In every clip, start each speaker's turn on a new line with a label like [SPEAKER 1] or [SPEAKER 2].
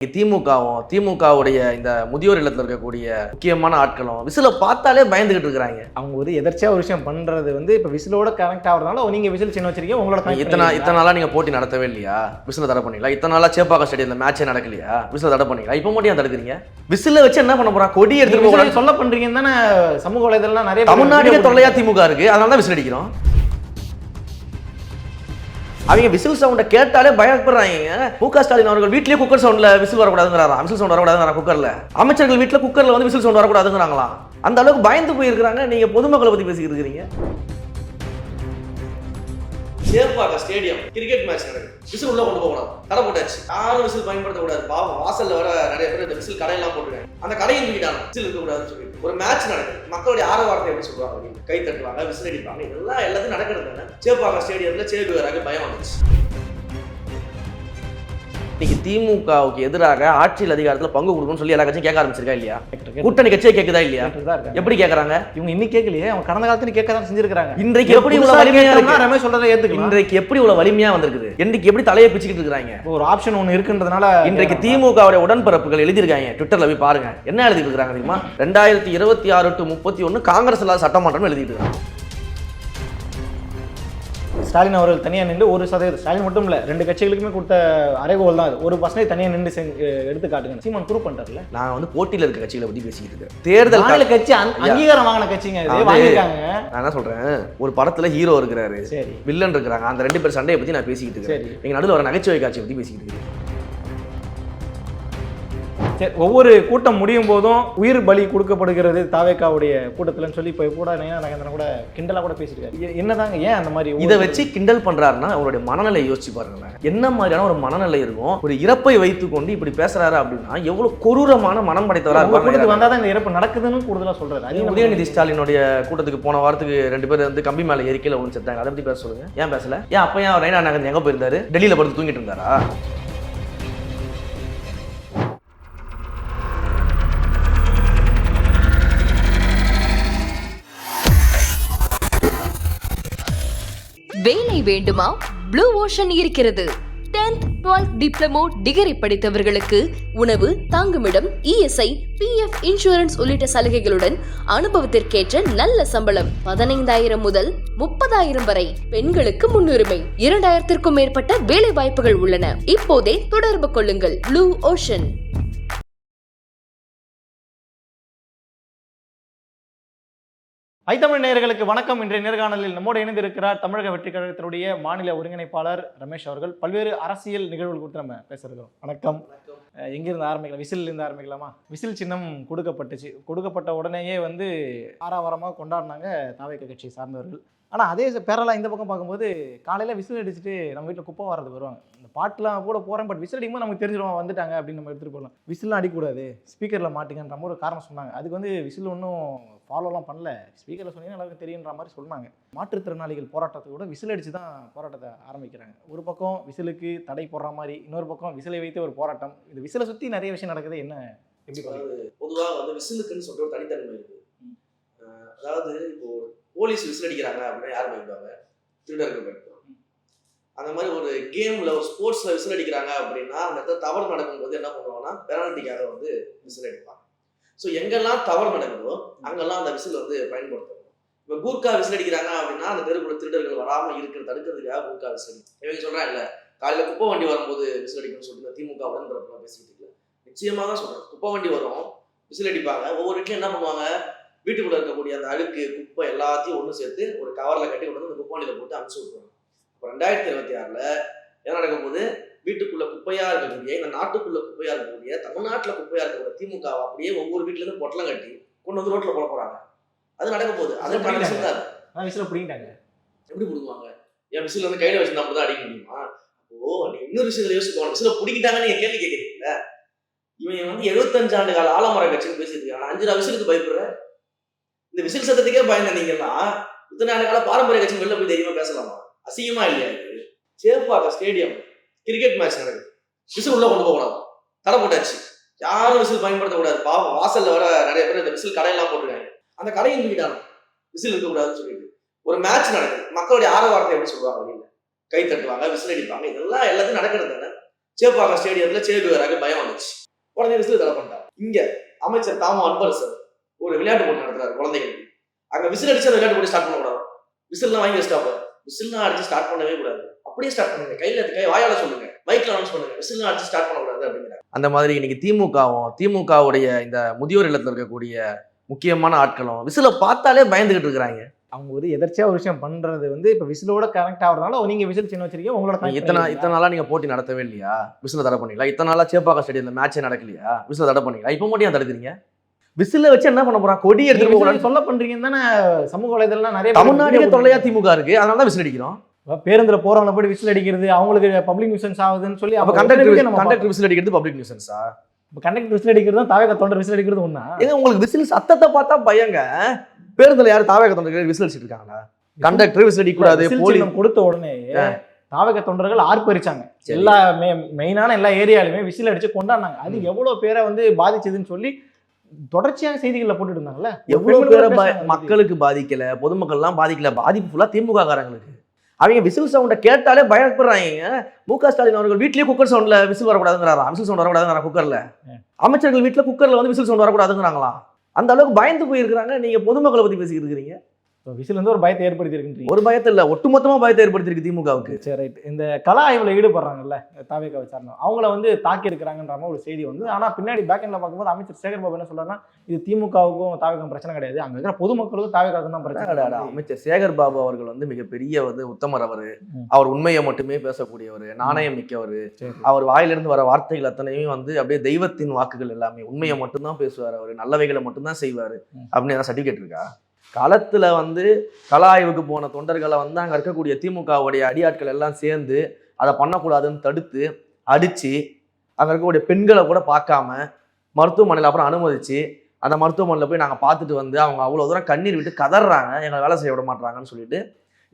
[SPEAKER 1] திமுகவுடைய இந்த முதியோர் இல்லத்தில் இருக்கக்கூடிய முக்கியமான ஆட்களும் விசில பார்த்தாலே பயந்துகிட்டு இருக்கிறாங்க.
[SPEAKER 2] அவங்க ஒரு எதர்ச்சியா ஒரு விஷயம் பண்றது இப்ப விசிலோட கனெக்ட் ஆகுறதுனால நீங்க விசில் சின்ன வச்சிருக்கீங்க. உங்களோட
[SPEAKER 1] இத்தனை நாளா நீங்க போட்டி நடத்தவே இல்லையா? விசில தடை பண்ணீங்களா? இத்தனை நாளா சேப்பாக்கம் ஸ்டேடியம்ல மேட்சே நடக்கலையா? விசில தடை பண்ணீங்களா? இப்ப மட்டும் ஏன் தடுக்கிறீங்க? விசில வச்சு என்ன பண்ண போறான்? கொடி எடுத்து
[SPEAKER 2] சொல்ல பண்றீங்கன்னு தானே சமூக வலைதளம் நிறைய
[SPEAKER 1] தமிழ்நாட்டுக்கே தொல்லையா திமுக இருக்கு. அதனால தான் விசில் அடிக்கிறோம். அவங்க விசில் சவுண்டை கேட்டாலே பயப்படுறாங்க. முக ஸ்டாலின் அவர்கள் வீட்லயே குக்கர் சவுண்ட்ல விசில் வரக்கூடாதுங்கிறாரா? விசில் சவுண்ட் வரக்கூடாதுங்கிறா குக்கர்ல. அமைச்சர்கள் வீட்டுல குக்கர்ல விசில் சவுண்ட் வரக்கூடாதுங்கிறாங்களா? அந்த அளவுக்கு பயந்து போயிருக்கிறாங்க. நீங்க பொதுமக்களை பத்தி பேசிக்கிட்டு இருக்கிறீங்க. சேப்பாக்கம் ஸ்டேடியம் கிரிக்கெட் மேட்ச் நடக்குது. விசில் உள்ள கொண்டு போகக்கூடாது, தடை போட்டாச்சு. யாரும் விசில் பயன்படுத்தக்கூடாது. பாவம் வாசல்ல வர நிறைய பேர் இந்த விசில் கடையெல்லாம் போட்டுருக்காங்க. அந்த கடையை தூக்கிட்டாங்க. விசில் இருக்கக்கூடாதுன்னு சொல்லி ஒரு மேட்ச் நடக்குது. மக்களுடைய ஆரவாரத்தை எப்படி சொல்லுவாங்க? கை தட்டுவாங்க, விசில் அடிப்பாங்க. இதெல்லாம் எல்லாத்தையும் நடக்கிறது தானே. சேப்பாக்கம் ஸ்டேடியம்ல சேகுவேராக பயம் வந்துச்சு. இன்னைக்கு திமுகவுக்கு எதிராக ஆட்சியில் அதிகாரத்தில் பங்கு கொடுக்கணும்னு சொல்லி எல்லா கட்சியும் கேட்க ஆரம்பிச்சிருக்கா இல்லையா? கூட்டணி கட்சியே கேட்குதா இல்லையா? எப்படி கேட்கறாங்க?
[SPEAKER 2] இவங்க இன்னைக்கு கேட்கலையே, அவங்க கடந்த காலத்துல கேட்கதான் செஞ்சிருக்காங்க.
[SPEAKER 1] இன்றைக்கு எப்படி இவ்வளவு வலிமையா இருக்கு? ரமேஷ் சொல்றதை ஏத்துக்கலாம். இன்றைக்கு எப்படி இவ்வளவு வலிமையா வந்திருக்குது? இன்னைக்கு எப்படி தலையை பிச்சுக்கிட்டு இருக்காங்க?
[SPEAKER 2] ஒரு ஆப்ஷன் ஒன்று இருக்குன்றதுனால
[SPEAKER 1] இன்றைக்கு திமுகவுடைய உடன்பிறப்புகள் எழுதியிருக்காங்க. ட்விட்டர்ல போய் பாருங்க என்ன எழுதிட்டு இருக்காங்க தெரியுமா? 2026 to 31 காங்கிரஸ் இல்லாத சட்டமன்றம் எழுதிட்டு இருக்காங்க.
[SPEAKER 2] ஸ்டாலின் அவர்கள் தனியாக நின்று 1% ஸ்டாலின் மட்டும் இல்லை 2 கட்சிகளுக்குமே கொடுத்த அறைகோல் தான். 1% தனியாக நின்று எடுத்து காட்டுங்க. சீமான் ப்ரூவ் பண்றாருல.
[SPEAKER 1] நான் போட்டியில் இருக்க கட்சிகளை பத்தி பேசிக்கிட்டு இருக்கேன். தேர்தல்
[SPEAKER 2] கட்சி அங்கீகாரம் வாங்கின கட்சிங்க வாங்கிருக்காங்க.
[SPEAKER 1] நான் என்ன சொல்றேன், ஒரு படத்துல ஹீரோ இருக்கிறாரு, சரி வில்லன் இருக்கிறாங்க. அந்த 2 பேர் சண்டையை பத்தி நான் பேசிக்கிட்டு இருக்கேன். எங்க நடுவில் வர நகைச்சுவை காட்சியை பத்தி பேசிக்கிட்டு இருக்கேன்.
[SPEAKER 2] ஒவ்வொரு கூட்டம் முடியும் போதும் உயிர் பலி கொடுக்கப்படுகிறது தாவேக்காவுடைய கூட்டத்தில்னு சொல்லி இப்போ கூட நகேந்திரன் கூட கிண்டலா கூட பேசியிருக்காரு. என்னதாங்க ஏன் அந்த மாதிரி
[SPEAKER 1] இதை வச்சு கிண்டல் பண்றாருன்னா அவருடைய மனநிலை யோசிச்சு பாருங்களேன். என்ன மாதிரியான ஒரு மனநிலை இருக்கும்? ஒரு இறப்பை வைத்துக்கொண்டு இப்படி பேசுறாரு அப்படின்னா எவ்வளவு கொடூரமான மனம் படைத்தவரா
[SPEAKER 2] கூட்டத்துக்கு வந்தாதான் இந்த இறப்பு நடக்குதுன்னு கூடுதலா சொல்றாரு.
[SPEAKER 1] உதயநிதி ஸ்டாலினுடைய கூட்டத்துக்கு போன வாரத்துக்கு 2 பேர் கம்பி மேல எரிக்கையில ஒன்று செத்தாங்க. அதை பத்தி பேச சொல்லுங்க. ஏன் பேசல? ஏன் அப்ப ஏன் ரெய்னா நகர் எங்க போயிருந்தாரு? டெல்லியில படுத்து தூங்கிட்டு இருந்தாரா?
[SPEAKER 3] வேலை வேண்டுமா? ப்ளூ ஓஷன் இருக்கிறது. 10th 12th டிப்ளமோ டிகிரி படித்தவர்களுக்கு உணவு, தங்குமிடம், இஎஸ்ஐ, பிஎஃப் இன்சூரன்ஸ் உள்ளிட்ட சலுகைகளுடன் அனுபவத்திற்கேற்ற நல்ல சம்பளம் 15,000 முதல் 30,000 வரை. பெண்களுக்கு முன்னுரிமை. 2,000க்கும் மேற்பட்ட வேலை வாய்ப்புகள் உள்ளன. இப்போதே தொடர்பு கொள்ளுங்கள். Blue ocean.
[SPEAKER 2] ஐத்தமிழ் நேயர்களுக்கு வணக்கம். இன்றைய நேர்காணலில் நம்மோடு இணைந்திருக்கிறார் தமிழக வெற்றி கழகத்தினுடைய மாநில ஒருங்கிணைப்பாளர் ரமேஷ் அவர்கள். பல்வேறு அரசியல் நிகழ்வுகள் குறித்து நம்ம பேசுகிறோம். வணக்கம். எங்கிருந்து ஆரம்பிக்கலாம்? விசிலிருந்து ஆரம்பிக்கலாமா? விசில் சின்னம் கொடுக்கப்பட்ட உடனேயே ஆரவாரமாக கொண்டாடினாங்க தாவேக்கா கட்சியை சார்ந்தவர்கள். ஆனால் அதே பேரலாம் இந்த பக்கம் பார்க்கும்போது காலையில் விசில் அடிச்சுட்டு நம்ம வீட்டில் குப்பை வரதுக்கு வருவாங்க. இந்த பாட்டெலாம் கூட போகிறேன், பட் விசில் அடிக்கும்போது நமக்கு தெரிஞ்சிடுவோம் வந்துட்டாங்க அப்படின்னு நம்ம எடுத்துகிட்டு போகலாம். விசிலாம் அடிக்கக்கூடாது, ஸ்பீக்கரில் மாட்டுங்கன்ற மாதிரி ஒரு காரணம் சொன்னாங்க. அதுக்கு விசில் ஒன்றும் ஃபாலோலாம் பண்ணல, ஸ்பீக்கரில் சொன்னீங்கன்னா எல்லாருக்கும் தெரியுன்ற மாதிரி சொன்னாங்க. மாற்றுத்திறனாளிகள் போராட்டத்தை கூட விசில் அடித்து தான் போராட்டத்தை ஆரம்பிக்கிறாங்க. ஒரு பக்கம் விசிலுக்கு தடை போடுற மாதிரி, இன்னொரு பக்கம் விசிலை வைத்து ஒரு போராட்டம். இந்த விசிலை சுற்றி நிறைய விஷயம் நடக்குது. என்ன எப்படி?
[SPEAKER 1] பொதுவாக விசிலுக்குன்னு சொல்லிட்டு ஒரு தனித்தன்மை இருக்குது. அதாவது இப்போ போலீஸ் விசில் அடிக்கிறாங்க அப்படின்னா யார் பயப்படுவாங்க? திருடர்கள் பயப்படுவாங்க. அந்த மாதிரி ஒரு கேம்ல ஒரு ஸ்போர்ட்ஸ்ல விசில் அடிக்கிறாங்க அப்படின்னா அந்த இடத்துல தவறு நடக்கும்போது என்ன பண்ணுவாங்கன்னா பெனால்ட்டிக்காக விசில் அடிப்பாங்க. ஸோ எங்கெல்லாம் தவறு நடக்குதோ அங்கெல்லாம் அந்த விசில் பயன்படுத்தணும். இப்போ கூர்க்கா விசில் அடிக்கிறாங்க அப்படின்னா அந்த தெருக்குள்ள திருடர்கள் வராமல் தடுக்கிறதுக்காக கூர்க்கா விசில் அடிக்கும். இவங்க சொல்றாங்க இல்ல, காலையில குப்பை வண்டி வரும்போது விசில் அடிக்கணும்னு சொல்லிட்டு திமுக உடன்பிறப்புலாம் பேசிக்கிட்டு இருக்கல. நிச்சயமாக தான் சொல்றேன். குப்பை வண்டி வரும், விசில் அடிப்பாங்க. ஒவ்வொரு வீட்லையும் என்ன பண்ணுவாங்க, வீட்டுக்குள்ள இருக்கக்கூடிய அந்த அழுக்கு குப்பை எல்லாத்தையும் ஒன்று சேர்த்து ஒரு கவர்ல கட்டி கொண்டு அந்த குப்பை வண்டியில போட்டு அனுப்பிச்சு விட்டுருவாங்க. இப்போ 2026 என்ன நடக்கும் போது வீட்டுக்குள்ள குப்பையா இருக்கக்கூடிய, இந்த நாட்டுக்குள்ள குப்பையா இருக்கக்கூடிய, தமிழ்நாட்டுல குப்பையா இருக்கக்கூடிய திமுக அப்படியே ஒவ்வொரு வீட்டுல இருந்து பொட்டலம் கட்டி கொண்டு ரோட்ல போட போறாங்க. அது நடக்கும் போது அது
[SPEAKER 2] விசில பிடிங்கிட்டாங்க. எப்படி
[SPEAKER 1] பிடிக்குவாங்க? என் விசில் கையில வச்சு நம்ம தான் அடிக்க முடியுமா? ஓ, நீ இன்னொரு விஷயத்துல யோசிச்சு விசில பிடிக்கிட்டாங்கன்னு நீங்க கேள்வி கேட்கறீங்கல்ல. இவன் 75 ஆண்டு கால ஆலமர கட்சின்னு பேசிட்டு இருக்காங்க. 5 விசிலுக்கு பயப்படுற? இந்த விசில் சத்தத்துக்கே பயந்தீங்கன்னா இத்தனை ஆண்டு கால பாரம்பரிய கட்சி வெளில போய் தைரியமா பேசலாமா? அசிங்கமா இல்லையா? சேப்பாக்கம் ஸ்டேடியம் கிரிக்கெட் மேட்ச் நடக்குது. விசில் உள்ள கொண்டு போகக்கூடாது, தடை போட்டாச்சு. யாரும் விசில் பயன்படுத்தக்கூடாது. பாவம் வாசல்ல வர நிறைய பேர் இந்த விசில் கடையெல்லாம் போட்டுருக்காங்க. அந்த கடையை தூக்கிட்டாங்க விசில் இருக்கக்கூடாதுன்னு சொல்லிட்டு. ஒரு மேட்ச் நடக்குது. மக்களுடைய ஆரவாரத்தை எப்படி சொல்லுவாங்க? வெளியில கை தட்டுவாங்க, விசில் அடிப்பாங்க. இதெல்லாம் எல்லாத்தையும் நடக்கிறது தானே. சேப்பாக்கம் ஸ்டேடியத்துல சேகுவேராக்கு பயம் வந்துச்சு, உடனே விசில் தடை பண்ணிட்டாங்க. இங்க அமைச்சர் தாமோ அன்பரசன் ஒரு விளையாட்டு போட்டி நடத்துறாரு குழந்தைகளுக்கு. அங்க விசில் அடிச்சு அந்த விளையாட்டு போட்டி ஸ்டார்ட் பண்ணக்கூடாது, விசில்லாம் வாங்கி வச்சுட்டா விசில்லாம் அடிச்சு ஸ்டார்ட் பண்ணவே கூடாது, அப்படியே ஸ்டார்ட் பண்ணுங்க, கையில வாயால சொல்லுங்க, மைக்ல அனௌன்ஸ் பண்ணுங்க, விசில்லாம் அடிச்சு ஸ்டார்ட் பண்ணக்கூடாது அப்படிங்கிறாங்க. அந்த மாதிரி இன்னைக்கு திமுகவுடைய இந்த முதியோர் இல்லத்துல இருக்கக்கூடிய முக்கியமான ஆட்களும் விசில பார்த்தாலே பயந்துகிட்டு இருக்கிறாங்க.
[SPEAKER 2] அவங்க ஒரு எதர்ச்சியா ஒரு விஷயம் பண்றது வந்து இப்ப விசிலோட கனெக்ட் ஆகுறதுனால நீங்க விசில் சின்ன வச்சிருக்கீங்க, உங்களோட
[SPEAKER 1] இத்தனை நாளா நீங்க போட்டி நடத்தவே இல்லையா, விசில தடை பண்ணீங்களா? இத்தனை நாளா சேப்பாக்கம் ஸ்டேடியம்ல மேட்சே நடக்கலையா, விசில தடை பண்ணீங்களா? இப்ப மட்டும் ஏன் தடுக்கிறீங்க? விசில வச்சு என்ன பண்ண போறான்? கொடி எடுத்துட்டு போறான்னு
[SPEAKER 2] சொல்ல பண்றீங்கன்னு தானே சமூக வலைதளம்லாம் நிறைய
[SPEAKER 1] தமிழ்நாட்டுல தொல்லையா திமுக இருக்கு, அதனால தான் விசில் அடிக்கிறோம்.
[SPEAKER 2] பேருந்துல போறவங்க போய் விசில் அடிக்கிறது அவங்களுக்கு பப்ளிக் நியூசன்ஸ் ஆகுதுன்னு சொல்லி
[SPEAKER 1] அப்ப கண்டக்டர் விசில் அடிக்கிறது பப்ளிக் நியூசன்ஸா?
[SPEAKER 2] கண்டக்டர் விசில் அடிக்கிறதும் தாவேக தொண்டர் விசில் அடிக்கிறது ஒண்ணா?
[SPEAKER 1] ஏங்க உங்களுக்கு விசில் சத்தத்தை பார்த்தா பயங்க. பேருந்துல யாரும் தாவேக தொண்டர்கள் விசில் அடிச்சிட்டு இருக்காங்களா? கண்டக்டர் விசில் அடிக்க கூடாது, போலீஸ்
[SPEAKER 2] கொடுத்த உடனே தாவேக தொண்டர்கள் ஆர்ப்பரிச்சாங்க. எல்லா மெயினான எல்லா ஏரியாலுமே விசில் அடிச்சு கொண்டாடினாங்க. அது எவ்வளவு பேரை வந்து பாதிச்சதுன்னு சொல்லி தொடர்ச்சியாக செய்திகள்ல போட்டுட்டு இருந்தாங்கல்ல.
[SPEAKER 1] எவ்வளவு பேரை மக்களுக்கு பாதிக்கல, பொதுமக்கள் எல்லாம் பாதிக்கல, பாதிப்பு ஃபுல்லா திமுக காரங்களுக்கு. அவங்க விசில் சவுண்டை கேட்டாலே பயப்படுறாங்க. மு.க. ஸ்டாலின் அவர்கள் வீட்லயே குக்கர் சவுண்ட்ல விசில் வரக்கூடாதுங்கிறாரா? விசில் சவுண்ட் வரக்கூடாதுங்கிறா குக்கர்ல. அமைச்சர்கள் வீட்டுல குக்கர்ல வந்து விசில் சவுண்ட் வரக்கூடாதுங்கிறாங்களா? அந்த அளவுக்கு பயந்து போயிருக்கிறாங்க. நீங்க பொதுமக்களை பத்தி பேசிக்கிட்டு இருக்கிறீங்க.
[SPEAKER 2] விசில் வந்து ஒரு பயத்தை ஏற்படுத்தி இருக்கு.
[SPEAKER 1] ஒரு பயத்தை இல்ல, ஒட்டுமொத்தமா பயத்தை ஏற்படுத்திருக்கு திமுகவுக்கு.
[SPEAKER 2] சரி, ரைட். இந்த கலா ஆய்வுல ஈடுபடுறாங்கல்ல தாவேக விசாரணை, அவங்கள வந்து தாக்கி இருக்கிறாங்கன்ற ஒரு செய்தி வந்து, ஆனா பின்னாடி பேக் எண்ட்ல பார்க்கும்போது அமைச்சர் சேகர் பாபு என்ன சொல்றாருன்னா, இது திமுகவுக்கும் தாவேகம் பிரச்சனை கிடையாது, அங்க இருக்கிற பொதுமக்களுக்கும் தாவேகாவுக்கும் தான் பிரச்சனை.
[SPEAKER 1] அமைச்சர் சேகர் பாபு அவர்கள் வந்து மிகப்பெரிய வந்து உத்தமர். அவர் உண்மையை மட்டுமே பேசக்கூடியவர், நாணயம் மிக்கவர். அவர் வாயிலிருந்து வர வார்த்தைகள் அத்தனையும் வந்து அப்படியே தெய்வத்தின் வாக்குகள், எல்லாமே உண்மையை மட்டும்தான் பேசுவார், அவர் நல்லவைகளை மட்டும்தான் செய்வார் அப்படின்னு சர்டிபிகேட் இருக்கா? களத்துல வந்து கலா ஆய்வுக்கு போன தொண்டர்களை வந்து அங்க இருக்கக்கூடிய திமுகவுடைய அடியாட்கள் எல்லாம் சேர்ந்து அதை பண்ணக்கூடாதுன்னு தடுத்து அடிச்சு, அங்க இருக்கக்கூடிய பெண்களை கூட பார்க்காம மருத்துவமனையில் அப்புறம் அனுமதிச்சு, அந்த மருத்துவமனையில் போய் நாங்கள் பார்த்துட்டு வந்து அவங்க அவ்வளோ தூரம் கண்ணீர் விட்டு கதறாங்க, எங்களை வேலை செய்ய விட மாட்டாங்கன்னு சொல்லிட்டு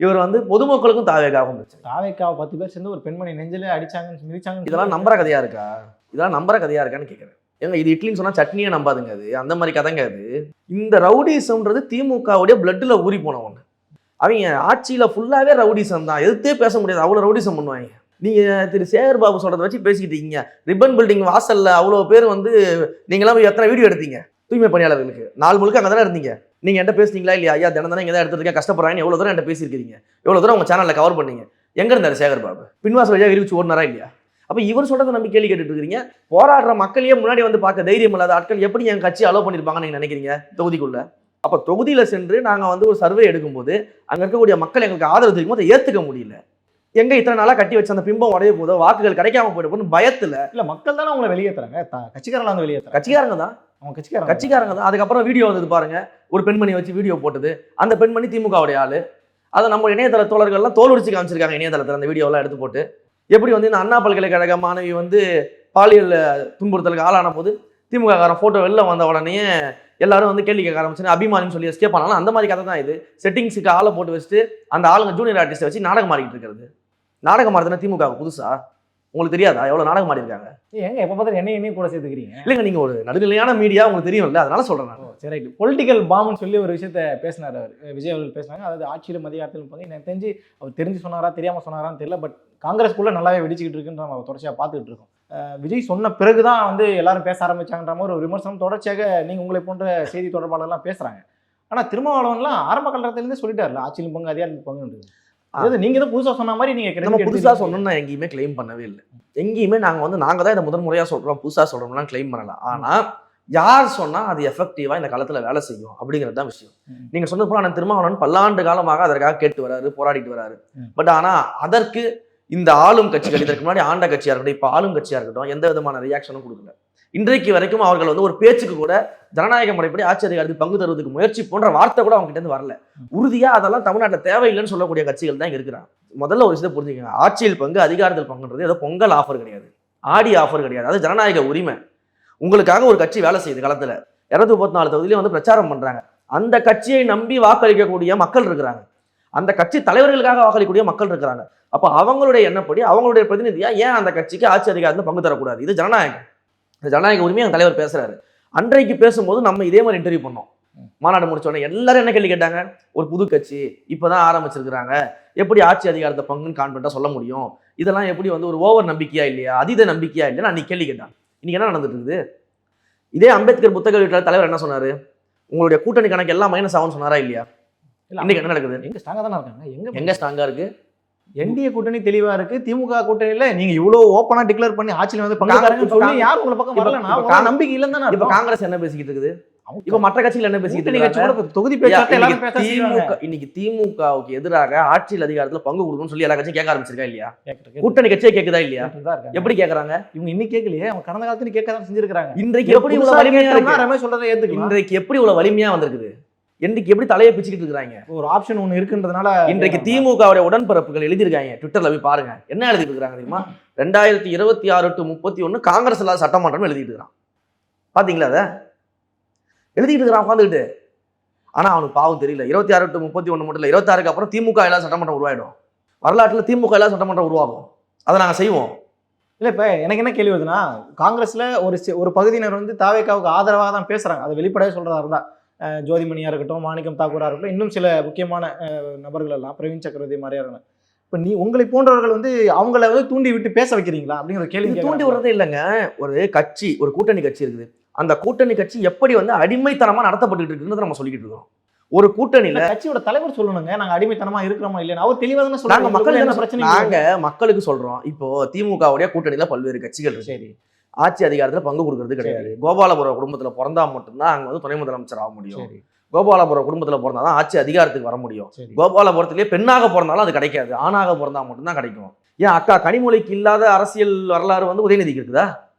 [SPEAKER 1] இவர் வந்து பொதுமக்களுக்கும் தாவேகாவும்
[SPEAKER 2] தாவேகாவை 10 பேர் சேர்ந்து ஒரு பெண்மணி நெஞ்சிலே அடிச்சாங்கன்னு மிதிச்சாங்க.
[SPEAKER 1] இதெல்லாம் நம்புற கதையா இருக்கா? இதெல்லாம் நம்புற கதையா இருக்கான்னு கேட்குறேன். ஏங்க இது இட்லின்னு சொன்னா சட்னியே நம்பாதுங்க, அது அந்த மாதிரி கதைங்க. அது இந்த ரவுடிசம்ன்றது திமுகவுடைய பிளட்ல ஊறி போன ஒண்ணு. அவங்க ஆட்சியில ஃபுல்லாவே ரவுடிசம் தான், எதிர்த்தே பேச முடியாது, அவ்வளவு ரவுடிசம் பண்ணுவாங்க. நீங்க திரு சேகர் பாபு சொல்றதை வச்சு பேசிக்கிட்டு இருக்கீங்க. ரிப்பன் பில்டிங் வாசல்ல அவ்வளவு பேர் வந்து நீங்களாம் எத்தனை வீடியோ எடுத்தீங்க? தூய்மை பணியாளர்களுக்கு நாள் முழுக்க அங்கே தானே இருந்தீங்க. நீங்க என்கிட்ட பேசுனீங்களா இல்லையா? ஐயா தினம் தானே இங்கே தான் எடுத்துருக்கேன், கஷ்டப்படுறாங்க, எவ்வளவு தூரம் என்கிட்ட பேசியிருக்கீங்க, எவ்வளவு தூரம் உங்க சேனல்ல கவர் பண்ணீங்க? எங்க இருந்தாரு சேகர் பாபு? பின்வாசல் வழியாக விரிவிச்சு ஓடினாரா இல்லையா? அப்ப இவர் சொல்றதை நம்பி கேள்வி கேட்டுட்டு இருக்கீங்க. போராடுற மக்களையே முன்னாடி வந்து பார்க்க தைரியம் இல்லாத ஆட்கள் எப்படி என் கட்சி அலோவ் பண்ணிருப்பாங்கன்னு நீங்க நினைக்கிறீங்க தொகுதிக்குள்ள? அப்ப தொகுதியில சென்று நாங்க வந்து ஒரு சர்வே எடுக்கும்போது அங்க இருக்கக்கூடிய மக்கள் எங்களுக்கு ஆதரவு தெரியும் போது ஏத்துக்க முடியல. எங்க இத்தனை நாளா கட்டி வச்ச அந்த பிம்பம் உடைய போதோ, வாக்குகள் கிடைக்காம போயிட்டு பயத்துல
[SPEAKER 2] இல்ல மக்கள் தானே அவங்களை வெளியேற்றுறாங்க, கட்சிக்காரங்க வந்து வெளியேற்ற
[SPEAKER 1] கட்சிக்காரங்க தான், அவங்க கட்சிக்காரங்க தான். அதுக்கப்புறம் வீடியோ வந்தது பாருங்க, ஒரு பெண்மணி வச்சு வீடியோ போட்டது. அந்த பெண்மணி திமுகவுடைய ஆளு. அதை நம்ம இணையதள தோழர்கள்லாம் தோல் உரிச்சு காமிச்சிருக்காங்க இணையதளத்தில். அந்த வீடியோலாம் எடுத்து போட்டு எப்படி வந்து இந்த அண்ணா பல்கலைக்கழக மாணவி வந்து பாலியல் துன்புறுத்தலுக்கு ஆளான போது திமுக காரன் போட்டோ வெளில வந்த உடனே எல்லாரும் வந்து கேள்வி கேட்க ஆரம்பிச்சு அபிமானின்னு சொல்லி எஸ்கேப் பண்ணாலும் அந்த மாதிரி கதை தான் இது. செட்டிங்ஸுக்கு ஆளை போட்டு வச்சுட்டு அந்த ஆளுங்க ஜூனியர் ஆர்டிஸ்ட்டை வச்சு நாடகம் மாறிக்கிட்டு இருக்கிறது. நாடகம் மாறுதுன்னா திமுக புதுசா? உங்களுக்கு தெரியாதா எவ்வளவு நாடகம் மாறி இருக்காங்க?
[SPEAKER 2] ஏங்க எப்ப பார்த்தாலும் என்னையும் கூட சேர்த்துக்கிறீங்க?
[SPEAKER 1] இல்லைங்க, நீங்க ஒரு நடுநிலையான மீடியா, உங்களுக்கு தெரியும்ல, அதனால சொல்றேன் நான்.
[SPEAKER 2] சரி, ரைட். பொலிட்டிக்கல் பாம்னு சொல்லி ஒரு விஷயத்த பேசினார் அவர், விஜய் அவர்கள் பேசினாங்க. அதாவது ஆட்சியிலும் அதிகாரத்திலும் போது எனக்கு தெரிஞ்சு அவர் தெரிஞ்சு சொன்னாரா தெரியாம சொன்னாரான்னு தெரியல, பட் காங்கிரஸ்குள்ள நல்லாவே வெடிச்சுக்கிட்டு இருக்குன்னு நம்ம தொடர்ச்சியா பார்த்துக்கிட்டு இருக்கோம். விஜய் சொன்ன பிறகுதான் வந்து எல்லாரும் பேச ஆரம்பிச்சாங்கன்ற மாதிரி ஒரு விமர்சனம் தொடர்ச்சியாக நீங்க உங்களை போன்ற செய்தி தொடர்பாளர்லாம் பேசுறாங்க. ஆனா திருமாவளவன்லாம் ஆரம்ப காலத்திலேருந்து சொல்லிட்டாருல ஆட்சியிலும் பங்கு அதிகாரத்தில் பங்குன்றது. அதாவது நீங்க தான் புதுசா சொன்ன மாதிரி நீங்க
[SPEAKER 1] புதுசா சொன்னோம்னா எங்கேயுமே கிளைம் பண்ணவே இல்லை. எங்கேயுமே நாங்க தான் இதை முதன்முறையா சொல்றோம், புதுசா சொல்றோம்லாம் கிளைம் பண்ணலாம். ஆனா யார் சொன்னா அது எஃபெக்டிவா இந்த காலத்துல வேலை செய்யும் அப்படிங்கிறது தான் விஷயம். நீங்க சொன்னது போல திருமாவளவன் பல்லாண்டு காலமாக அதற்காக கேட்டு வராரு, போராடிட்டு வராரு. பட் ஆனா அதற்கு இந்த ஆளும் கட்சிகள், இதற்கு முன்னாடி ஆண்ட கட்சியா இருக்கட்டும், இப்ப ஆளும் கட்சியா இருக்கட்டும், எந்த விதமான ரியாக்ஷனும் கொடுக்கல. இன்றைக்கு வரைக்கும் அவர்கள் வந்து ஒரு பேச்சுக்கு கூட ஜனநாயக முறைப்படி ஆட்சி அதிகாரத்துக்கு பங்கு தருவதற்கு முயற்சி போன்ற வார்த்தை கூட அவங்க கிட்ட இருந்து வரல. உறுதியா அதெல்லாம் தமிழ்நாட்டில் தேவையில்லைன்னு சொல்லக்கூடிய கட்சிகள் தான் இருக்கிறாங்க. முதல்ல ஒரு விஷயத்தை புரிஞ்சுக்கங்க, ஆட்சியில் பங்கு அதிகாரத்தில் பங்குன்றது ஏதோ பொங்கல் ஆஃபர் கிடையாது, ஆடி ஆஃபர் கிடையாது. அது ஜனநாயக உரிமை. உங்களுக்காக ஒரு கட்சி வேலை செய்யுது களத்துல, 234 தொகுதியிலையும் வந்து பிரச்சாரம் பண்றாங்க. அந்த கட்சியை நம்பி வாக்களிக்கக்கூடிய மக்கள் இருக்கிறாங்க, அந்த கட்சி தலைவர்களுக்காக வாக்களிக்கக்கூடிய மக்கள் இருக்கிறாங்க. அப்ப அவங்களுடைய எண்ணப்படி அவங்களுடைய பிரதிநிதியா ஏன் அந்த கட்சிக்கு ஆட்சி அதிகாரத்தில் பங்கு தரக்கூடாது? இது ஜனநாயகம். இந்த ஜனநாயக உரிமையை அந்த தலைவர் பேசுறாரு. அன்றைக்கு பேசும்போது நம்ம இதே மாதிரி இன்டர்வியூ பண்ணோம். மாநாடு முடிச்ச உடனே எல்லாரும் என்ன கேள்வி கேட்டாங்க? ஒரு புது கட்சி இப்பதான் ஆரம்பிச்சிருக்கிறாங்க, எப்படி ஆட்சி அதிகாரத்தை பங்குன்னு கான்ஃபிடண்டா சொல்ல முடியும்? இதெல்லாம் எப்படி வந்து ஒரு ஓவர் நம்பிக்கையா இல்லையா, அதீத நம்பிக்கையா இல்லையா? நான் கேள்வி கேட்டேன். இன்னைக்கு என்ன நடந்துட்டு இருக்குது? இதே அம்பேத்கர் புத்தக வீட்டில் தலைவர் என்ன சொன்னாரு? உங்களுடைய கூட்டணி கணக்கு எல்லாம் மைனஸ் ஆகும்னு சொன்னாரா இல்லையா? இன்னைக்கு என்ன நடக்குது?
[SPEAKER 2] எங்க ஸ்ட்ராங்கா தானே இருக்காங்க.
[SPEAKER 1] எங்க ஸ்ட்ராங்கா இருக்கு?
[SPEAKER 2] என்டிஏ கூட்டணி தெளிவா இருக்கு. திமுக கூட்டணியில நீங்க இவ்வளவு ஓப்பனா டிக்ளேர் பண்ணி ஆட்சியில வந்து பங்குதாரங்கன்னு சொல்லி யார் உங்களை பக்கம் வரலனா நம்பிக்கை இல்லன்னு தானே.
[SPEAKER 1] இப்ப காங்கிரஸ் என்ன பேசிக்கிட்டு இருக்குது? இப்ப மற்ற கட்சிகள் என்ன பேசிக்கிட்டு இருக்காங்க?
[SPEAKER 2] தொகுதி பேச்சுவார்த்தை எல்லாரும் பேசுறாங்க.
[SPEAKER 1] இன்னைக்கு திமுகவுக்கு எதிராக ஆட்சியில் அதிகாரத்துல பங்கு கொடுக்கணும்னு சொல்லி எல்லா கட்சியும் கேட்க ஆரம்பிச்சிருக்கா இல்லையா? கூட்டணி கட்சியே கேக்குதா இல்லையா? எப்படி கேக்குறாங்க?
[SPEAKER 2] இவங்க இன்னைக்கு கேட்கலையே, அவங்க கடந்த காலத்துல கேட்கதான் செஞ்சிருக்காங்க.
[SPEAKER 1] இன்றைக்கு எப்படி இவ்வளவு வலிமையா இருக்கு?
[SPEAKER 2] ரமேஷ் சொல்றதை ஏத்துக்கலாம்.
[SPEAKER 1] இன்றைக்கு எப்படி இவ்வளவு வலிமையா வந்திருக்குது? இன்றைக்கு எப்படி தலையை பிச்சுக்கிட்டு இருக்காங்க?
[SPEAKER 2] ஒரு ஆப்ஷன் ஒண்ணு இருக்குன்றதுனால
[SPEAKER 1] இன்றைக்கு திமுகவுடைய உடன்பிறப்புகள் எழுதியிருக்காங்க. ட்விட்டர்ல போய் பாருங்க என்ன எழுதிட்டு இருக்காங்க தெரியுமா? 2026 to 31 காங்கிரஸ் இல்லாத சட்டமன்றம் எழுதிட்டு இருக்கான். பாத்தீங்களா? அதை எழுதிட்டு இருக்கிறான் உட்காந்துக்கிட்டு. ஆனா அவனுக்கு பாவம் தெரியல. 26 to 31 மட்டும் இல்ல, 26க்கு அப்புறம் திமுக இல்லாத சட்டமன்றம் உருவாயிடும். வரலாற்றுல திமுக இல்லாத சட்டமன்றம் உருவாகும். அதை நாங்க செய்வோம்.
[SPEAKER 2] இல்ல இப்ப எனக்கு என்ன கேள்வி வருதுன்னா, காங்கிரஸ்ல ஒரு பகுதியினர் வந்து தாவேக்காவுக்கு ஆதரவாக தான் பேசுறாங்க. அதை வெளிப்படையா சொல்றதா இருந்தா ஜோதிமணியா இருக்கட்டும், மாணிக்கம் தாக்கூரா இருக்கட்டும், இன்னும் சில முக்கியமான நபர்கள் எல்லாம், பிரவீன் சக்கரவர்த்தி மாதிரியா இருக்கணும். இப்ப உங்களை போன்றவர்கள் வந்து அவங்கள வந்து தூண்டி விட்டு பேச வைக்கிறீங்களா அப்படிங்கிற கேள்வி.
[SPEAKER 1] தூண்டி விடுறதே இல்லைங்க. ஒரு கட்சி, ஒரு கூட்டணி கட்சி இருக்குது. அந்த கூட்டணி கட்சி எப்படி வந்து அடிமைத்தனமா நடத்தப்பட்டு இருக்குன்னு நம்ம சொல்லிக்கிட்டு இருக்கோம். ஒரு கூட்டணியில
[SPEAKER 2] கட்சியோட தலைவர் சொல்லணுங்க, நாங்க அடிமைத்தனமா இருக்கிறோமா இல்லையா? அவர் தெளிவா தானே சொல்றாங்க. மக்கள் என்ன பிரச்சனை?
[SPEAKER 1] நாங்க மக்களுக்கு சொல்றோம். இப்போ திமுகவுடைய கூட்டணியில பல்வேறு கட்சிகள் இருக்கு.
[SPEAKER 2] சரி,
[SPEAKER 1] ஆட்சி அதிகாரத்துல பங்கு கொடுக்கறது கிடையாது. கோபாலபுரம் குடும்பத்துல பிறந்தா மட்டும்தான் அங்க வந்து துணை முதலமைச்சர் ஆக முடியும். கோபாலபுரம் குடும்பத்துல பிறந்தாதான் ஆட்சி அதிகாரத்துக்கு வர முடியும். கோபாலபுரத்திலேயே பெண்ணாக பிறந்தாலும் அது கிடைக்காது. ஆணாக பிறந்தா மட்டும்தான் கிடைக்கும். ஏன் அக்கா கனிமொழிக்கு இல்லாத அரசியல் வரலாறு வந்து உதயநிதிக்கு இருக்குதா?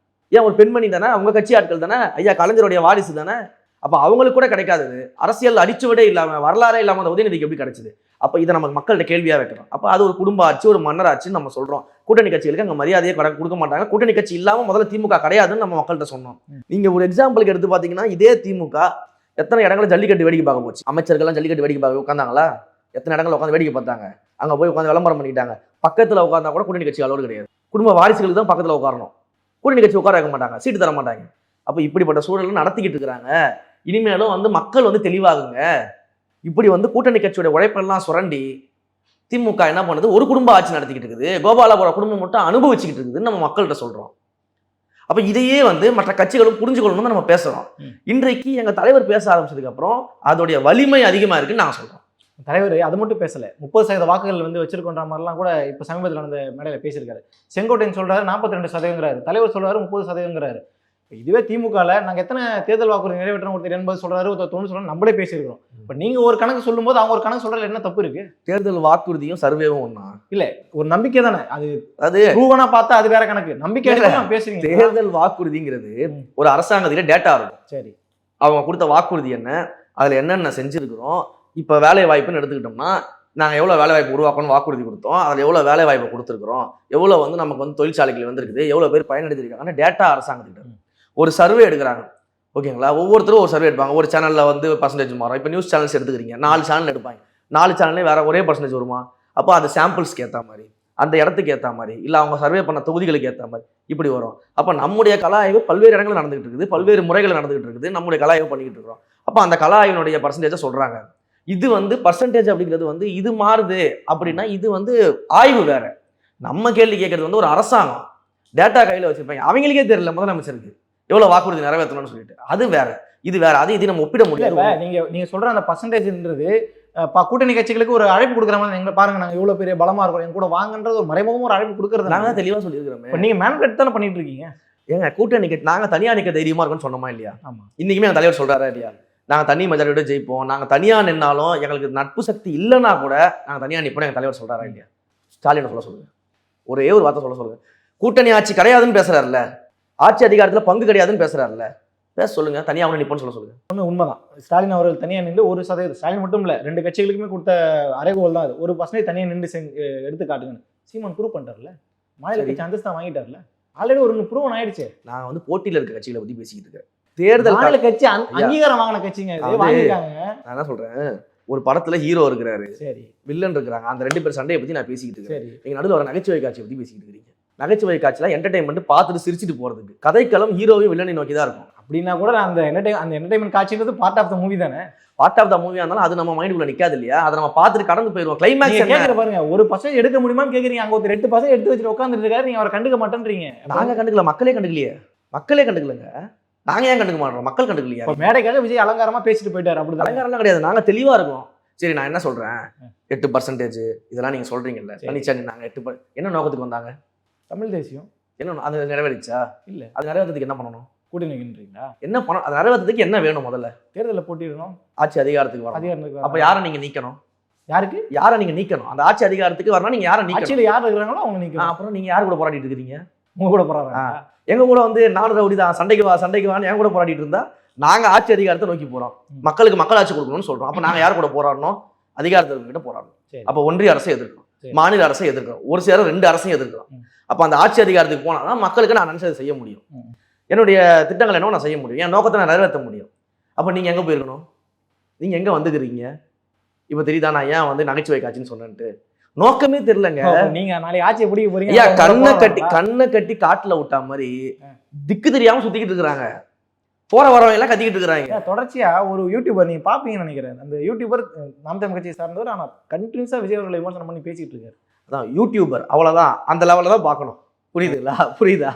[SPEAKER 1] ஏன் ஒரு பெண்மணி தானே, அவங்க கட்சி ஆட்கள் தானே, ஐயா கலைஞருடைய வாரிசு தானே. அப்ப அவங்களுக்கு கூட கிடைக்காதது. அரசியல் அடிச்சுவிடே இல்லாம, வரலாறே இல்லாம அந்த உதயநிதிக்கு எப்படி கிடைச்சது? அப்ப இதை நம்ம மக்கள்கிட்ட கேள்வியா வைக்கிறோம். அப்ப அது ஒரு குடும்ப ஆட்சி, ஒரு மன்னர் ஆட்சின்னு நம்ம சொல்றோம். கூட்டணி கட்சிகளுக்கு அங்க மரியாதையை கொடுக்க மாட்டாங்க. கூட்டணி கட்சி இல்லாம முதல்ல திமுக கிடையாதுன்னு நம்ம மக்கள்கிட்ட சொன்னோம். நீங்க ஒரு எக்ஸாம்பிளுக்கு எடுத்து பாத்தீங்கன்னா, இதே திமுக எத்தனை இடங்களில் ஜல்லிக்கட்டு வேடிக்கை பார்க்க போச்சு. அமைச்சர்கள்லாம் ஜல்லிக்கட்டு வேடிக்கை பார்க்க உட்காந்தாங்களா? எத்தனை இடங்களில் உட்காந்து வேடிக்கை பார்த்தாங்க? அங்க போய் உட்காந்து விளம்பரம் பண்ணிட்டாங்க. பக்கத்துல உட்காந்தா கூட கூட்டணி கட்சி அளவு கிடையாது. குடும்ப வாரிசுகளுக்கு தான் பக்கத்துல உட்காரணும். கூட்டணி கட்சி உட்கார வைக்க மாட்டாங்க, சீட்டு தர மாட்டாங்க. அப்ப இப்படிப்பட்ட சூழல் நடத்திக்கிட்டு இருக்கிறாங்க. இனிமேலும் வந்து மக்கள் வந்து தெளிவாகுங்க. இப்படி வந்து கூட்டணி கட்சியோட உழைப்பெல்லாம் சுரண்டி திமுக என்ன பண்ணுது? ஒரு குடும்ப ஆட்சி நடத்திக்கிட்டு இருக்குது. கோபாலபுரம் குடும்பம் மட்டும் அனுபவிச்சுக்கிட்டு இருக்குதுன்னு நம்ம மக்கள்கிட்ட சொல்றோம். அப்ப இதையே வந்து மற்ற கட்சிகளும் புரிஞ்சுக்கணும்னு நம்ம பேசுறோம். இன்றைக்கு எங்க தலைவர் பேச ஆரம்பிச்சதுக்கு அப்புறம் அதோடைய வலிமை அதிகமா இருக்குன்னு நாங்க சொல்றோம்.
[SPEAKER 2] தலைவர் அது மட்டும் பேசல, 30% வாக்குகள் வந்து வச்சிருக்கோன்ற மாதிரிலாம் கூட இப்ப சமீபத்தில் நடந்த மேடையில பேசியிருக்காரு. செங்கோட்டையன் சொல்றாரு 42%, தலைவர் சொல்றாரு 30%. இதுவே திமுகல நாங்க எத்தனை தேர்தல் வாக்குறுதி நிறைவேற்றோம், ஒருத்தர் 80 சொல்றாரு, ஒருத்தர் 90 சொல்றாரு, நம்மளே பேசியிருக்கிறோம். இப்ப நீங்க ஒரு கணக்கு சொல்லும் போது அவங்க ஒரு கணக்கு சொல்றதுல என்ன தப்பு இருக்கு?
[SPEAKER 1] தேர்தல் வாக்குறுதியும் சர்வேவும் ஒண்ணா
[SPEAKER 2] இல்ல, ஒரு நம்பிக்கை தானே அது ப்ரூவனா பார்த்தா அது வேற கணக்கு. நம்பிக்கை பேசுறீங்க.
[SPEAKER 1] தேர்தல் வாக்குறுதிங்கிறது ஒரு அரசாங்கத்தில டேட்டா இருக்கும். சரி, அவங்க கொடுத்த வாக்குறுதி என்ன, அதுல என்னென்ன செஞ்சிருக்கிறோம். இப்ப வேலை வாய்ப்புன்னு எடுத்துக்கிட்டோம்னா, நாங்க எவ்வளவு வேலை வாய்ப்பு உருவாக்கணும் வாக்குறுதி கொடுத்தோம், அதுல எவ்வளவு வேலை வாய்ப்பு கொடுத்துருக்கிறோம், எவ்வளவு வந்து நமக்கு வந்து தொழிற்சாலைகள் வந்திருக்குது, எவ்வளவு பேர் பயனடைஞ்சிருக்காங்க, டேட்டா அரசாங்கத்திட்ட. ஒரு சர்வே எடுக்கிறாங்க, ஓகேங்களா? ஒவ்வொருத்தரும் ஒரு சர்வே எடுப்பாங்க. ஒரு சேனல்ல வந்து பர்சன்டேஜ் மாறும். இப்போ நியூஸ் சேனல்ஸ் எடுத்துக்கிறீங்க, 4 சேனல் எடுப்பாங்க. 4 சேனல்லே வேற ஒரே பர்சன்டேஜ் வருமா? அப்போ அது சாம்பிள்ஸ்க்கு ஏற்ற மாதிரி, அந்த இடத்துக்கு ஏற்ற மாதிரி, இல்லை அவங்க சர்வே பண்ண தொகுதிகளுக்கு ஏற்ற மாதிரி இப்படி வரும். அப்போ நம்முடைய கல ஆய்வு பல்வேறு இடங்கள் நடந்துகிட்டு இருக்குது, பல்வேறு முறைகள் நடந்துகிட்டு இருக்குது. நம்முடைய கல ஆய்வு பண்ணிக்கிட்டு இருக்கிறோம். அப்போ அந்த கல ஆய்வினுடைய பர்சன்டேஜை சொல்றாங்க. இது வந்து பர்சன்டேஜ் அப்படிங்கிறது வந்து இது மாறுது அப்படின்னா இது வந்து ஆய்வு வேற. நம்ம கேள்வி கேட்கறது வந்து ஒரு அரசாங்கம் டேட்டா கையில் வச்சிருப்பாங்க. அவங்களுக்கே தெரியல முதலமைச்சருக்கு எவ்வளவு வாக்குறுதி நிறைவேற்றணும்னு சொல்லிட்டு. அது வேற, இது வேற. அது இது நம்ம ஒப்பிட முடியாது.
[SPEAKER 2] நீங்க சொல்ற அந்த பர்சன்டேஜ்ன்றது கூட்டணி கட்சிகளுக்கு ஒரு அழைப்பு கொடுக்குற மாதிரி, எங்களை பாருங்க நாங்க இவ்வளவு பெரிய பலமா இருக்கோம், எங்க கூட வாங்கன்றது ஒரு மறைமுகமா ஒரு அழைப்பு கொடுக்கறது.
[SPEAKER 1] நாங்க தெளிவா சொல்லியிருக்கிறோம்.
[SPEAKER 2] நீங்க மேனிபுலேட் தானே பண்ணிட்டு இருக்கீங்க.
[SPEAKER 1] ஏங்க கூட்டணி நாங்க தனியா நிக்க தைரியமா இருக்கும்னு சொன்னோமா இல்லையா?
[SPEAKER 2] ஆமா, இன்னைக்குமே
[SPEAKER 1] எங்க தலைவர் சொல்றாரா இல்லையா? நாங்க தனி மெஜாரிட்டியோட ஜெயிப்போம், நாங்க தனியா நின்னாலும் எங்களுக்கு நட்பு சக்தி இல்லைன்னா கூட நாங்க தனியா நிப்போம் எங்க தலைவர் சொல்றாரா இல்லையா? ஸ்டாலின் சொல்ல சொல்லுங்க, ஒரே ஒரு வார்த்தை சொல்ல சொல்லுங்க. கூட்டணி ஆட்சி கிடையாதுன்னு பேசுறாருல்ல, ஆட்சி அதிகாரத்துல பங்கு கிடையாதுன்னு பேசுறாருல்ல, பேச சொல்லுங்க. தனியா அவனை நிப்போன்னு சொல்ல சொல்லுங்க. ஒண்ணு
[SPEAKER 2] உண்மைதான். ஸ்டாலின் அவர்கள் தனியா நின்று 1%, ஸ்டாலின் மட்டும் இல்ல 2 கட்சிகளுக்குமே கொடுத்த அறைகோல் தான் அது. 1% தனியா நின்று எடுத்து காட்டுங்க. சீமான் ப்ரூவ் பண்ணிட்டார்ல, மாநில கட்சி அந்தஸ்தா வாங்கிட்டார்ல, ஆல்ரெடி ஒரு ப்ரூவ் ஆயிடுச்சு.
[SPEAKER 1] நான் வந்து போட்டியில இருக்க கட்சிகளை பத்தி பேசிக்கிட்டு இருக்கேன். தேர்தல்
[SPEAKER 2] மாநில கட்சி அங்கீகாரம் வாங்கின கட்சிங்க வாங்கிருக்காங்க.
[SPEAKER 1] நான் என்ன சொல்றேன், ஒரு படத்துல ஹீரோ இருக்கிறாரு, சரி, வில்லன் இருக்கிறாங்க. அந்த 2 பேர் சண்டையை பத்தி நான் பேசிக்கிட்டு இருக்கேன். நீங்க நடுவில் ஒரு நகைச்சுவை காட்சியை பத்தி பேசிக்கிட்டு இருக்கீங்க. நகைச்சுவை காட்சியில என்டர்டைன்மெண்ட் பார்த்துட்டு சிரிச்சுட்டு போறதுக்கு, கதைக்களம் ஹீரோவையும் வில்லனை நோக்கி தான் இருக்கும்.
[SPEAKER 2] அப்படின்னா கூட அந்த என்டர்டைன்மெண்ட் காட்சின்றது பார்ட் ஆஃப் த மூவி தானே.
[SPEAKER 1] பார்ட் ஆஃப் த மூவியா இருந்தாலும் அது நம்ம மைண்டுக்குள்ள நிக்காது இல்லையா? அதை நம்ம பார்த்துட்டு கடந்து போயிடுவோம்.
[SPEAKER 2] நீங்க
[SPEAKER 1] கிளைமேக்ஸ்
[SPEAKER 2] கேக்குற பாருங்க, ஒரு பசங்க எடுக்க முடியுமான்னு கேக்குறீங்க, அங்க ஒரு 8 பசங்க எடுத்து வச்சுட்டு உட்காந்துட்டு இருக்காரு, நீங்க அவரை கண்டுக்க மாட்டேன்றீங்க.
[SPEAKER 1] நாங்க கண்டுக்கல, மக்களே கண்டுக்கலையே. மக்களே கண்டுக்கலங்க. நாங்க ஏன் கண்டுக்க மாட்டோம்? மக்கள் கண்டுக்கலையா?
[SPEAKER 2] இப்ப மேடைக்காக விஜய் அலங்காரமா பேசிட்டு போயிட்டாரு, அப்படிதான்.
[SPEAKER 1] அலங்காரம்லாம் கிடையாது. நாங்க தெளிவா இருக்கோம். சரி, நான் என்ன சொல்றேன், 8% இதெல்லாம் நீங்க சொல்றீங்கல்ல, தனிச்சானி நாங்க 8 என்ன நோக்கத்துக்கு வந்தாங்க?
[SPEAKER 2] தமிழ் தேசியம்
[SPEAKER 1] என்ன அது நிறைவேறிச்சா?
[SPEAKER 2] இல்ல,
[SPEAKER 1] அது நிறைவேறதுக்கு என்ன பண்ணணும்?
[SPEAKER 2] கூட்டி நிற்கின்றீங்களா?
[SPEAKER 1] என்ன பண்ணணும்? அது நிறைவேறதுக்கு என்ன வேணும்? முதல்ல
[SPEAKER 2] தேர்தலில் போட்டிடணும்,
[SPEAKER 1] ஆட்சி அதிகாரத்துக்கு வரணும்.
[SPEAKER 2] அதிகாரத்துக்கு.
[SPEAKER 1] அப்ப யாரை நீங்க நீக்கணும்?
[SPEAKER 2] யாருக்கு?
[SPEAKER 1] யாரை நீங்க நீக்கணும்? அந்த ஆட்சி அதிகாரத்துக்கு வரணும். நீங்க யாரை நீக்கணும்?
[SPEAKER 2] ஆட்சியில யார் இருக்கிறாங்களோ அவங்க நீக்கணும்.
[SPEAKER 1] அப்புறம் நீங்க யார் கூட போராடிட்டு இருக்கீங்க?
[SPEAKER 2] உங்க கூட போறாங்க.
[SPEAKER 1] எங்க கூட வந்து நாலு ரவுடி தான், சண்டைக்கு வான்னு என் கூட போராடிட்டு இருந்தா நாங்க ஆட்சி அதிகாரத்தை நோக்கி போறோம். மக்களுக்கு மக்களாட்சி கொடுக்கணும்னு சொல்றோம். அப்ப நாங்க யார் கூட போராடணும்? அதிகாரத்திட்ட போராடணும். அப்ப ஒன்றிய அரசை எதிர்க்கிறோம், மாநில அரசை எதிர்க்கிறோம், ஒரு சேர 2 அரசையும் எதிர்க்கிறோம். அப்ப அந்த ஆட்சி அதிகாரத்துக்கு போனாதான் மக்களுக்கு நான் நினைச்சதை செய்ய முடியும். என்னுடைய திட்டங்கள் என்னவோ நான் செய்ய முடியும், என் நோக்கத்தை நான் நிறைவேற்ற முடியும். அப்ப நீங்க எங்க போயிருக்கணும்? நீங்க எங்க வந்துக்கிறீங்க? இப்ப தெரியுதா நான் ஏன் வந்து நகைச்சுவை காட்சின்னு சொன்னேன்ட்டு? நோக்கமே தெரியலங்க.
[SPEAKER 2] நீங்க நாளைக்கு ஆட்சியை பிடிக்க போறீங்க.
[SPEAKER 1] ஐயா, கண்ணை கட்டி காட்டுல விட்டா மாதிரி திக்கு தெரியாம சுத்திக்கிட்டு இருக்கிறாங்க. போற வரவங்க எல்லாம் கத்திக்கிட்டு இருக்கிறாங்க.
[SPEAKER 2] தொடர்ச்சியா ஒரு யூடியூபர் நீங்க பாப்பீங்கன்னு நினைக்கிறேன். அந்த யூடியூபர் நாம் தமிழ் கட்சியை சார்ந்தவர், ஆனா கண்டினியூஸா விஜய் அவர்களை விமர்சனம் பண்ணி பேசிட்டு இருக்காரு.
[SPEAKER 1] அதான் யூடியூபர், அவ்வளவுதான். அந்த லெவல்ல தான் பார்க்கணும். புரியுதுங்களா? புரியுதா?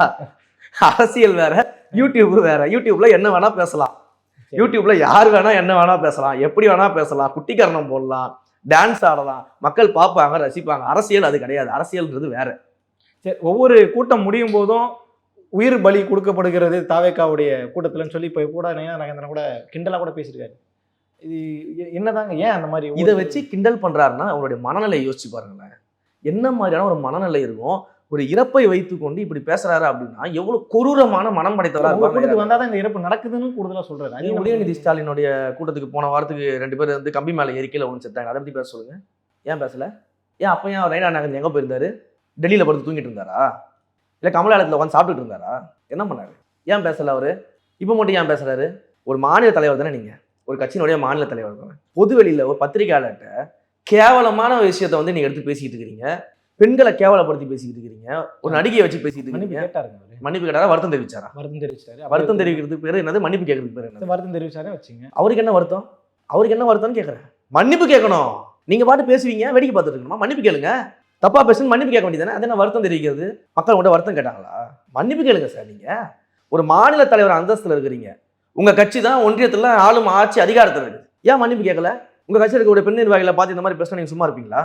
[SPEAKER 1] அரசியல் வேற, யூடியூப் வேற. யூடியூப்ல என்ன வேணா பேசலாம், யூடியூப்ல யார் வேணா என்ன வேணா பேசலாம், எப்படி வேணா பேசலாம், குட்டிக்கரணம் போடலாம், டான்ஸ் ஆடலாம், மக்கள் பார்ப்பாங்க, ரசிப்பாங்க. அரசியல் அது கிடையாது. அரசியல்ன்றது வேற.
[SPEAKER 2] சரி, ஒவ்வொரு கூட்டம் முடியும் போதும் உயிர் பலி கொடுக்கப்படுகிறது தாவேக்காவுடைய கூட்டத்துலன்னு சொல்லி இப்போ கூட நகேந்திரன் கூட கிண்டலா கூட பேசியிருக்காரு. இது என்னதாங்க, ஏன் அந்த மாதிரி
[SPEAKER 1] இதை வச்சு கிண்டல் பண்றாருன்னா அவருடைய மனநிலை யோசிச்சு பாருங்களேன். என்ன மாதிரியான ஒரு மனநிலை இருக்கும்? ஒரு இறப்பை வைத்துக்கொண்டு இப்படி பேசுறாரு அப்படின்னா எவ்வளவு கொடூரமான மனம் படைத்தவரா
[SPEAKER 2] கூட்டத்துக்கு வந்தாதான் இந்த இறப்பு நடக்குதுன்னு கூடுதலா சொல்றாரு.
[SPEAKER 1] உதயநிதி ஸ்டாலினுடைய கூட்டத்துக்கு போன வாரத்துக்கு 2 பேர் வந்து கம்பி மேல ஏறிக்கையில ஒன்று செத்தாங்க. அதை பத்தி பேச சொல்லுங்க. ஏன் பேசல? ஏன் அப்ப ஏன் ரைனா நகர் எங்க போயிருந்தாரு? டெல்லியில படுத்து தூங்கிட்டு இருந்தாரா? இல்ல கமலாலயத்துல உட்காந்து சாப்பிட்டுட்டு இருந்தாரா? என்ன பண்ணாரு? ஏன் பேசல அவரு? இப்ப மட்டும் ஏன் பேசுறாரு? ஒரு மாநில தலைவர் தானே நீங்க, ஒரு கட்சியினுடைய மாநில தலைவர் தானே. பொதுவெளியில ஒரு பத்திரிகையாளர்கிட்ட கேவலமான விஷயத்த வந்து நீங்க எடுத்து பேசிட்டு இருக்கிறீங்க. பெண்களை கேவலப்படுத்தி பேசிக்கிட்டு இருக்கிறீங்க. ஒரு நடிகையை வச்சு பேசிட்டு இருக்கீங்க. மன்னிப்பு கேட்டாரா? வருத்தம் தெரிவிச்சாரா? வருத்தம் தெரிவிக்கிறதுக்கு பேரு என்னது? மன்னிப்பு கேட்கறதுக்கு பேரு என்ன?
[SPEAKER 2] வருத்தம் தெரிவிச்சாரே வச்சுங்க.
[SPEAKER 1] அவருக்கு என்ன வருத்தம்? அவருக்கு என்ன வருத்தம்னு கேட்கறேன். மன்னிப்பு கேட்கணும். நீங்க பாட்டு பேசுவீங்க, வேடிக்கை பார்த்துட்டு இருக்கணுமா? மன்னிப்பு கேளுங்க. தப்பா பேசுன்னு மன்னிப்பு கேட்க வேண்டியதானே. அது என்ன வருத்தம் தெரிவிக்கிறது? மக்கள் கூட வருத்தம் கேட்டாங்களா? மன்னிப்பு கேளுங்க சார். நீங்க ஒரு மாநில தலைவர் அந்தஸ்துல இருக்கிறீங்க. உங்க கட்சி தான் ஒன்றியத்துல ஆளும் ஆட்சி அதிகாரத்தில் இருக்குது. ஏன் மன்னிப்பு கேட்கல? உங்க கட்சியில் இருக்கக்கூடிய பெண் நிர்வாகிகளை பார்த்து இந்த மாதிரி பேசினா நீங்க சும்மா இருப்பீங்களா?